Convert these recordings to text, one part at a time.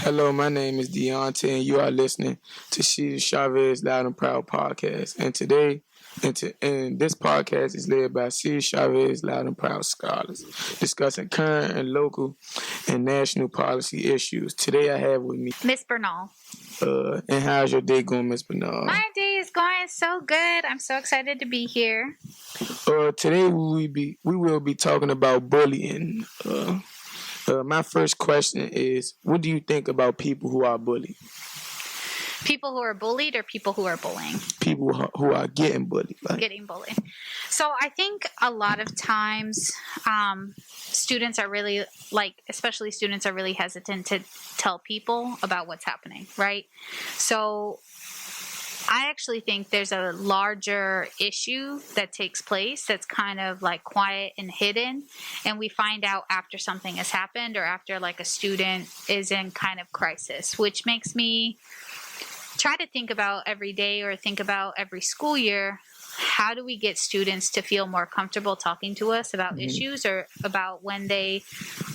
Hello, my name is Deontay, and you are listening to Chavez Loud and Proud podcast. And this podcast is led by Chavez Loud and Proud scholars, discussing current and local and national policy issues. Today, I have with me Miss Bernal. And how's your day going, Miss Bernal? My day is going so good. I'm so excited to be here. Today we will be talking about bullying. My first question is, what do you think about people who are bullied? People who are bullied or people who are bullying? People who are getting bullied. Getting bullied. So I think a lot of times students are really, especially students are really hesitant to tell people about what's happening, right? So I actually think there's a larger issue that takes place that's kind of like quiet and hidden, and we find out after something has happened or after like a student is in kind of crisis, which makes me try to think about every day or think about every school year, how do we get students to feel more comfortable talking to us about issues or about when they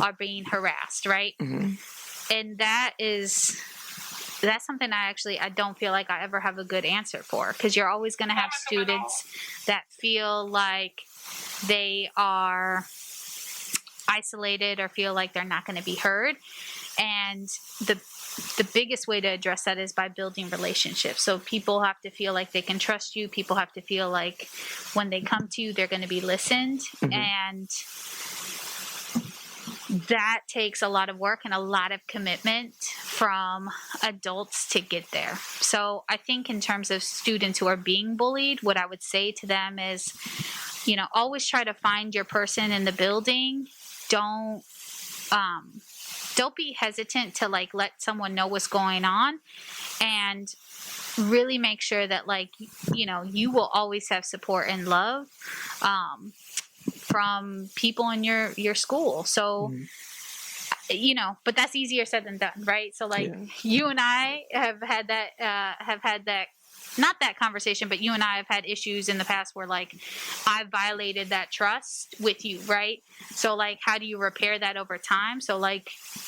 are being harassed, right? And that's something I don't feel like I ever have a good answer for, because you're always going to have students that feel like they are isolated or feel like they're not going to be heard. And the biggest way to address that is by building relationships. So people have to feel like they can trust you. People have to feel like when they come to you, they're going to be listened. And that takes a lot of work and a lot of commitment from adults to get there. So I think in terms of students who are being bullied, what I would say to them is, always try to find your person in the building. Don't be hesitant to let someone know what's going on, and really make sure that you will always have support and love from people in your school. So, but that's easier said than done, right? So you and I have had that, not that conversation, but you and I have had issues in the past where I violated that trust with you, right? So how do you repair that over time? So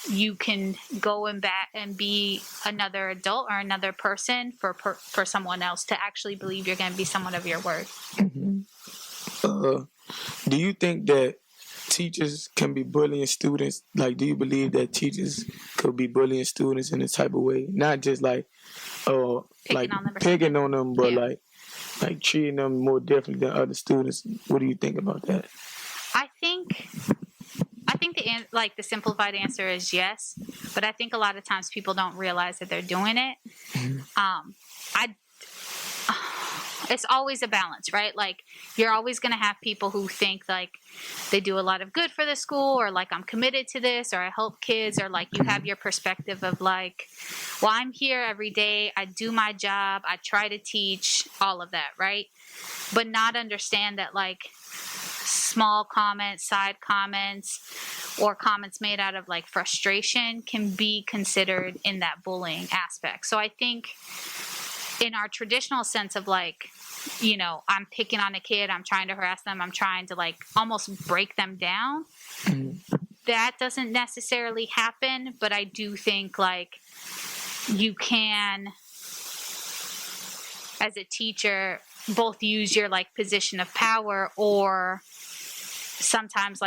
you can go and back and be another adult or another person for someone else to actually believe you're going to be someone of your word. Do you think that teachers can be bullying students? Do you believe that teachers could be bullying students in this type of way? Not just picking on them, but treating them more differently than other students. What do you think about that? I think the simplified answer is yes, but I think a lot of times people don't realize that they're doing it. It's always a balance, right? You're always going to have people who think they do a lot of good for the school, or I'm committed to this, or I help kids, or you have your perspective of well, I'm here every day, I do my job, I try to teach, all of that, right? But not understand that small comments, side comments, or comments made out of frustration can be considered in that bullying aspect. So I think in our traditional sense of I'm picking on a kid, I'm trying to harass them, I'm trying to almost break them down, that doesn't necessarily happen. But I do think you can, as a teacher, both use your position of power, or sometimes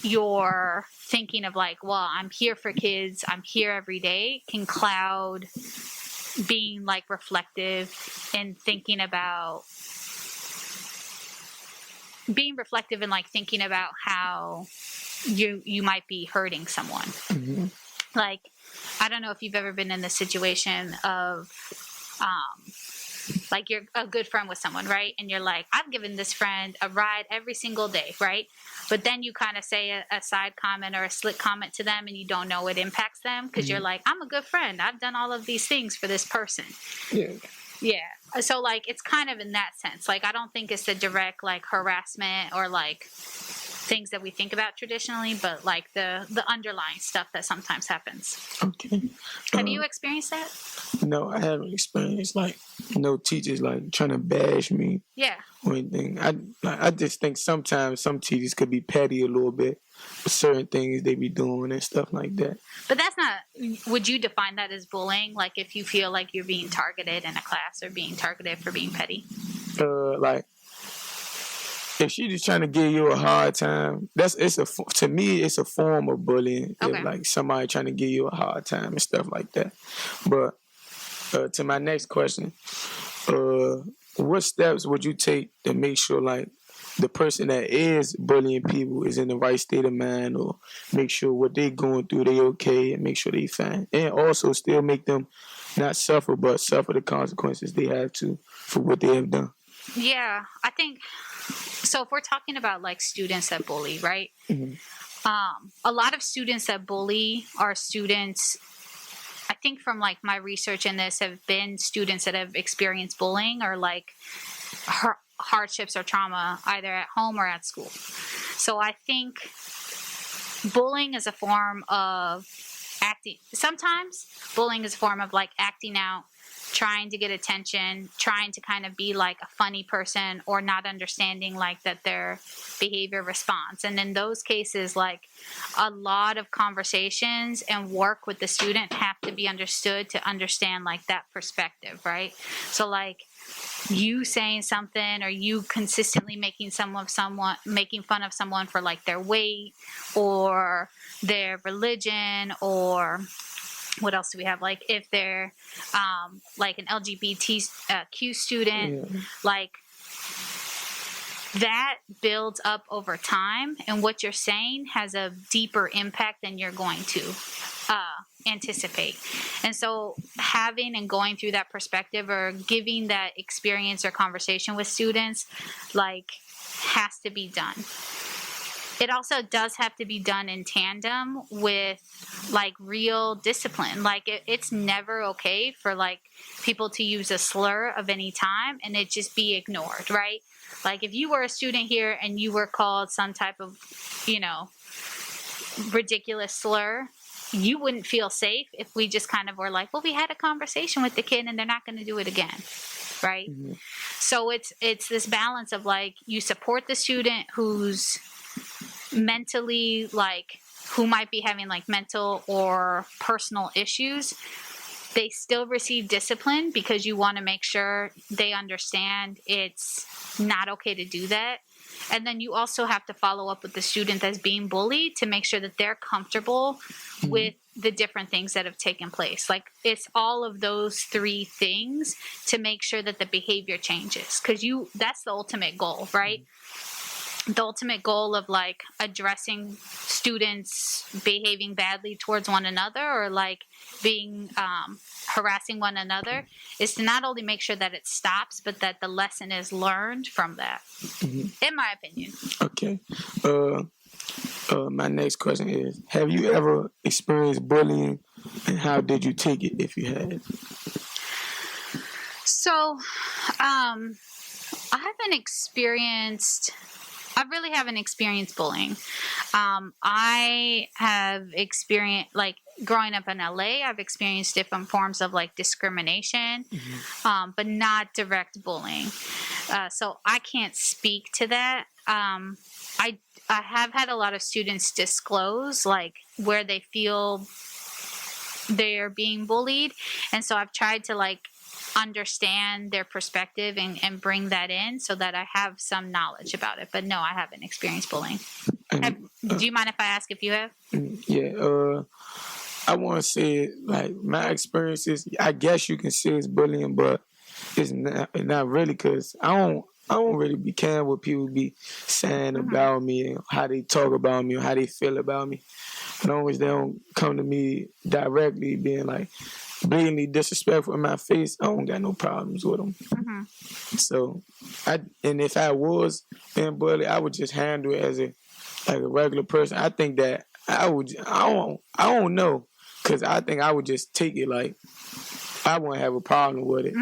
your thinking of well, I'm here for kids, I'm here every day, can cloud being reflective and thinking about how you might be hurting someone. I don't know if you've ever been in the situation of you're a good friend with someone, right? And you're I've given this friend a ride every single day, right? But then you kind of say a side comment or a slick comment to them, and you don't know it impacts them, because you're I'm a good friend, I've done all of these things for this person. Yeah. So it's kind of in that sense. I don't think it's a direct harassment or things that we think about traditionally, but like the underlying stuff that sometimes happens. Okay. Have you experienced that? No, I haven't experienced like no teachers like trying to bash me Yeah. or anything. I just think sometimes some teachers could be petty a little bit with certain things they be doing and stuff like that. But that's not, would you define that as bullying? Like if you feel like you're being targeted in a class or being targeted for being petty? Like if she just trying to give you a hard time, to me it's a form of bullying. Okay. If like somebody trying to give you a hard time and stuff like that. But to my next question, what steps would you take to make sure like the person that is bullying people is in the right state of mind, or make sure what they going through they okay and make sure they fine, and also still make them not suffer but suffer the consequences they have to for what they have done? Yeah, I think so. If we're talking about like students that bully, right? Mm-hmm. A lot of students that bully are students, I think from like my research in this, have been students that have experienced bullying or like hardships or trauma either at home or at school. So I think bullying is a form of acting. Sometimes bullying is a form of like acting out, trying to get attention, trying to kind of be like a funny person, or not understanding like that their behavior responds. And in those cases, like a lot of conversations and work with the student have to be understood to understand like that perspective, right? So like you saying something or you consistently making fun of someone for like their weight or their religion, or what else do we have? Like if they're like an LGBTQ student, like that builds up over time, and what you're saying has a deeper impact than you're going to anticipate. And so having and going through that perspective or giving that experience or conversation with students like has to be done. It also does have to be done in tandem with like real discipline. Like it's never okay for like people to use a slur of any time and it just be ignored, right? Like if you were a student here and you were called some type of, ridiculous slur, you wouldn't feel safe if we just kind of were like, well, we had a conversation with the kid and they're not going to do it again, right? Mm-hmm. So it's this balance of like you support the student who's mentally like who might be having like mental or personal issues. They still receive discipline because you want to make sure they understand it's not okay to do that. And then you also have to follow up with the student that's being bullied to make sure that they're comfortable with the different things that have taken place. Like it's all of those three things to make sure that the behavior changes, because that's the ultimate goal, right? The ultimate goal of like addressing students behaving badly towards one another or like being harassing one another is to not only make sure that it stops, but that the lesson is learned from that, in my opinion. Okay. My next question is, have you ever experienced bullying, and how did you take it if you had? So, I really haven't experienced bullying. I have experienced, like, growing up in LA, I've experienced different forms of, like, discrimination, but not direct bullying. So I can't speak to that. I have had a lot of students disclose, like, where they feel they're being bullied. And so I've tried to, like, understand their perspective and bring that in so that I have some knowledge about it. But no, I haven't experienced bullying. Do you mind if I ask if you have? Yeah. I want to say, like, my experiences, I guess you can say it's bullying, but it's not really, because I don't really be caring what people be saying about me and how they talk about me or how they feel about me. As long as they don't come to me directly being like blatantly disrespectful in my face, I don't got no problems with them. So, if I was being bullied, I would just handle it as a regular person. I think that I don't know, because I think I would just take it like I wouldn't have a problem with it,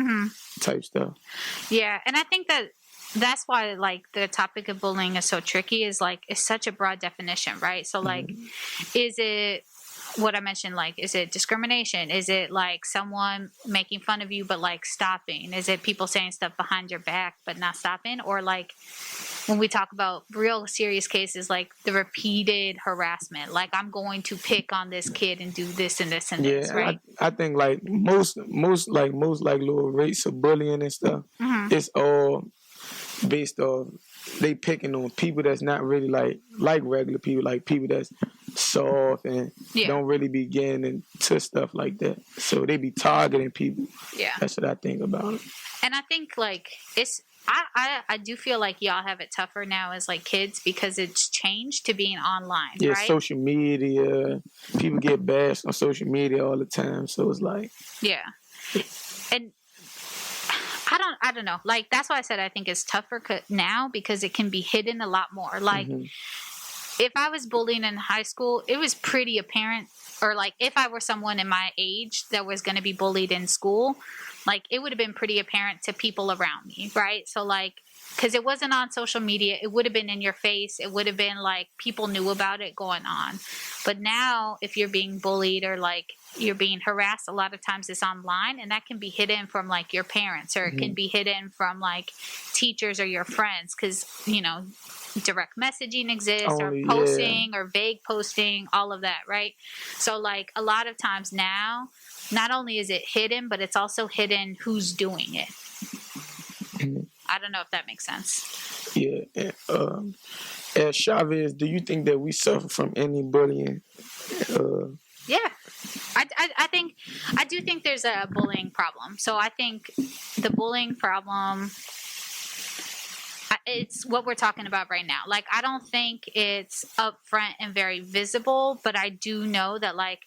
type stuff. Yeah, and I think that that's why like the topic of bullying is so tricky, is like it's such a broad definition, right? So like is it what I mentioned, like is it discrimination? Is it like someone making fun of you but like stopping? Is it people saying stuff behind your back but not stopping? Or like when we talk about real serious cases, like the repeated harassment, like I'm going to pick on this kid and do this and this and this, right? I think like most like little rates of bullying and stuff, it's all based off they picking on people that's not really like regular people, like people that's soft and don't really be getting into stuff like that. So they be targeting people. Yeah. That's what I think about it. And I think like it's I do feel like y'all have it tougher now as like kids because it's changed to being online, yeah, right? Social media, people get bashed on social media all the time, so it's like and I don't know, like that's why I said I think it's tougher now because it can be hidden a lot more. Like if I was bullied in high school, it was pretty apparent, or like if I were someone in my age that was going to be bullied in school, like it would have been pretty apparent to people around me, right? So like, because it wasn't on social media, it would have been in your face. It would have been like people knew about it going on. But now if you're being bullied or like you're being harassed, a lot of times it's online, and that can be hidden from like your parents, or it can be hidden from like teachers or your friends, because you know direct messaging exists, or posting or vague posting, all of that, right? So like a lot of times now, not only is it hidden, but it's also hidden who's doing it. I don't know if that makes sense. Yeah. As Chavez, do you think that we suffer from any bullying? Yeah. I do think there's a bullying problem. So I think the bullying problem, it's what we're talking about right now. Like, I don't think it's upfront and very visible, but I do know that like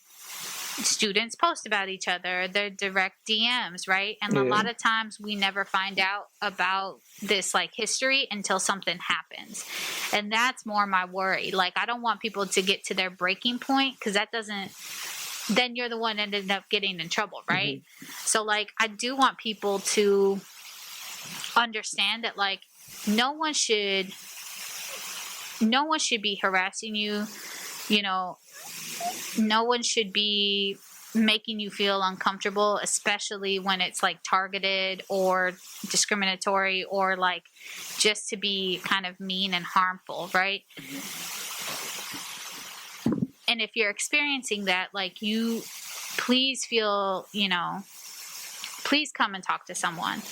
students post about each other, their direct DMs, right? And a lot of times we never find out about this like history until something happens. And that's more my worry. Like, I don't want people to get to their breaking point, because that doesn't, then you're the one that ended up getting in trouble, right? So like, I do want people to understand that like no one should be harassing you, you know. No one should be making you feel uncomfortable, especially when it's like targeted or discriminatory, or like just to be kind of mean and harmful, right? And if you're experiencing that, like, you please feel, please come and talk to someone.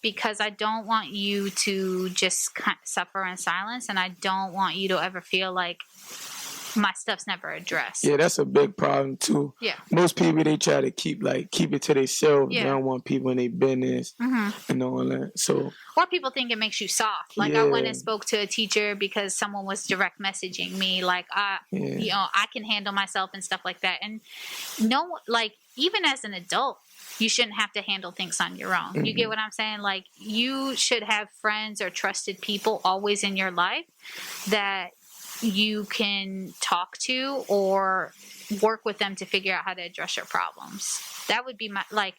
Because I don't want you to just suffer in silence, and I don't want you to ever feel like my stuff's never addressed. Yeah, that's a big problem too. Yeah. Most people, they try to keep it to themselves. They don't want people in their business and all that. So, or people think it makes you soft. Like I went and spoke to a teacher because someone was direct messaging me, like I can handle myself and stuff like that. And no, like even as an adult, you shouldn't have to handle things on your own. You get what I'm saying? Like, you should have friends or trusted people always in your life that you can talk to or work with them to figure out how to address your problems. That would be my, like,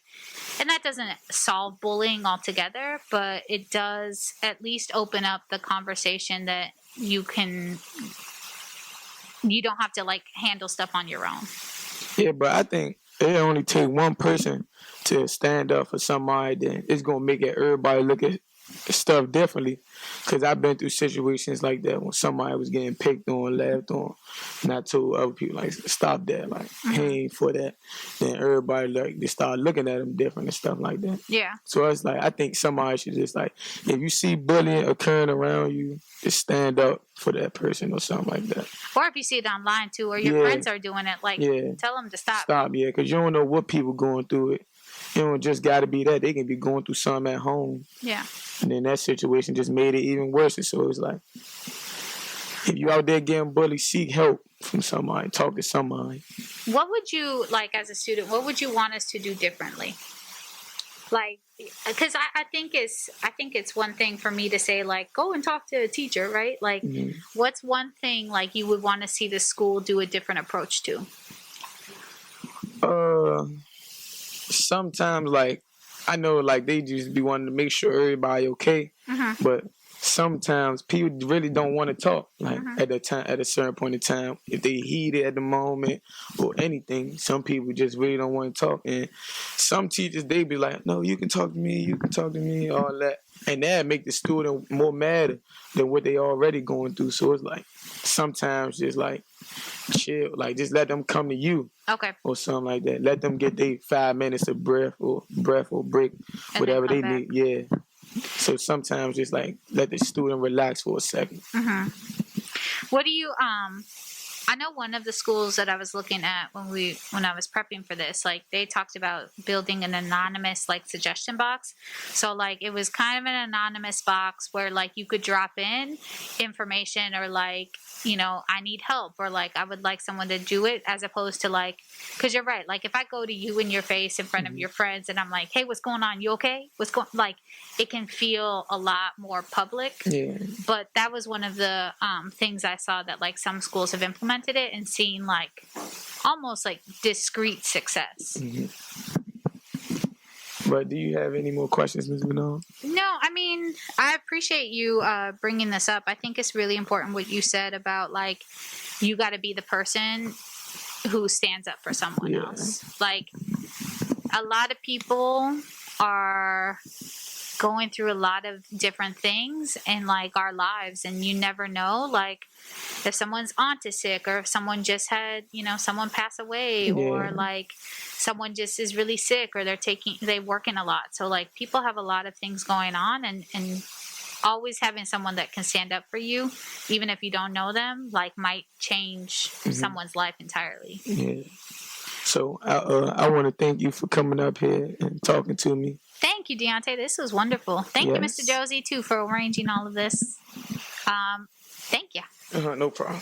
and that doesn't solve bullying altogether, but it does at least open up the conversation that you don't have to like handle stuff on your own. Yeah, but I think it only take one person to stand up for somebody, then it's going to make everybody look at stuff differently. Because I've been through situations like that when somebody was getting picked on, laughed on, and I told other people, like, stop that, like, he ain't for that. Then everybody, like, they start looking at him different and stuff like that. Yeah. So it's like, I think somebody should just, like, if you see bullying occurring around you, just stand up for that person or something like that. Or if you see it online too, or your friends are doing it, like, tell them to stop. Stop, because you don't know what people going through it. You don't just got to be that. They can be going through something at home. Yeah. And then that situation just made it even worse. So it's like, if you out there getting bullied, seek help from somebody. Talk to somebody. What would you, like, as a student, what would you want us to do differently? Like, because I think it's one thing for me to say, like, go and talk to a teacher, right? Like, what's one thing, like, you would want to see the school do a different approach to? Sometimes, like, I know like they just be wanting to make sure everybody okay, but sometimes people really don't want to talk. Like at a certain point in time, if they heated at the moment or anything, some people just really don't want to talk. And some teachers they be like, "No, you can talk to me, you can talk to me," all that, and that make the student more mad than what they already going through. So it's like sometimes just like chill, like just let them come to you. Okay. Or something like that. Let them get their 5 minutes of breath or break, And whatever they back. need. Yeah. So sometimes just like let the student relax for a second. What do you I know one of the schools that I was looking at when I was prepping for this, like they talked about building an anonymous like suggestion box. So like it was kind of an anonymous box where like you could drop in information or like, you know, I need help or like I would like someone to do it, as opposed to like, because you're right, like if I go to you in your face in front of your friends and I'm like, hey, what's going on, you okay, what's going, like it can feel a lot more public. Yeah. But that was one of the things I saw that like some schools have implemented it and seen like almost like discreet success. But do you have any more questions, Ms. Manon? No, I mean, I appreciate you bringing this up. I think it's really important what you said about like you got to be the person who stands up for someone else. Like a lot of people are going through a lot of different things in like our lives, and you never know like if someone's aunt is sick or if someone just had, you know, someone pass away or like someone just is really sick or they working a lot. So like people have a lot of things going on, and always having someone that can stand up for you, even if you don't know them, like might change someone's life entirely. Yeah. So I want to thank you for coming up here and talking to me. Thank you, Deontay. This was wonderful. Thank you, Mr. Josie, too, for arranging all of this. Thank you. No problem.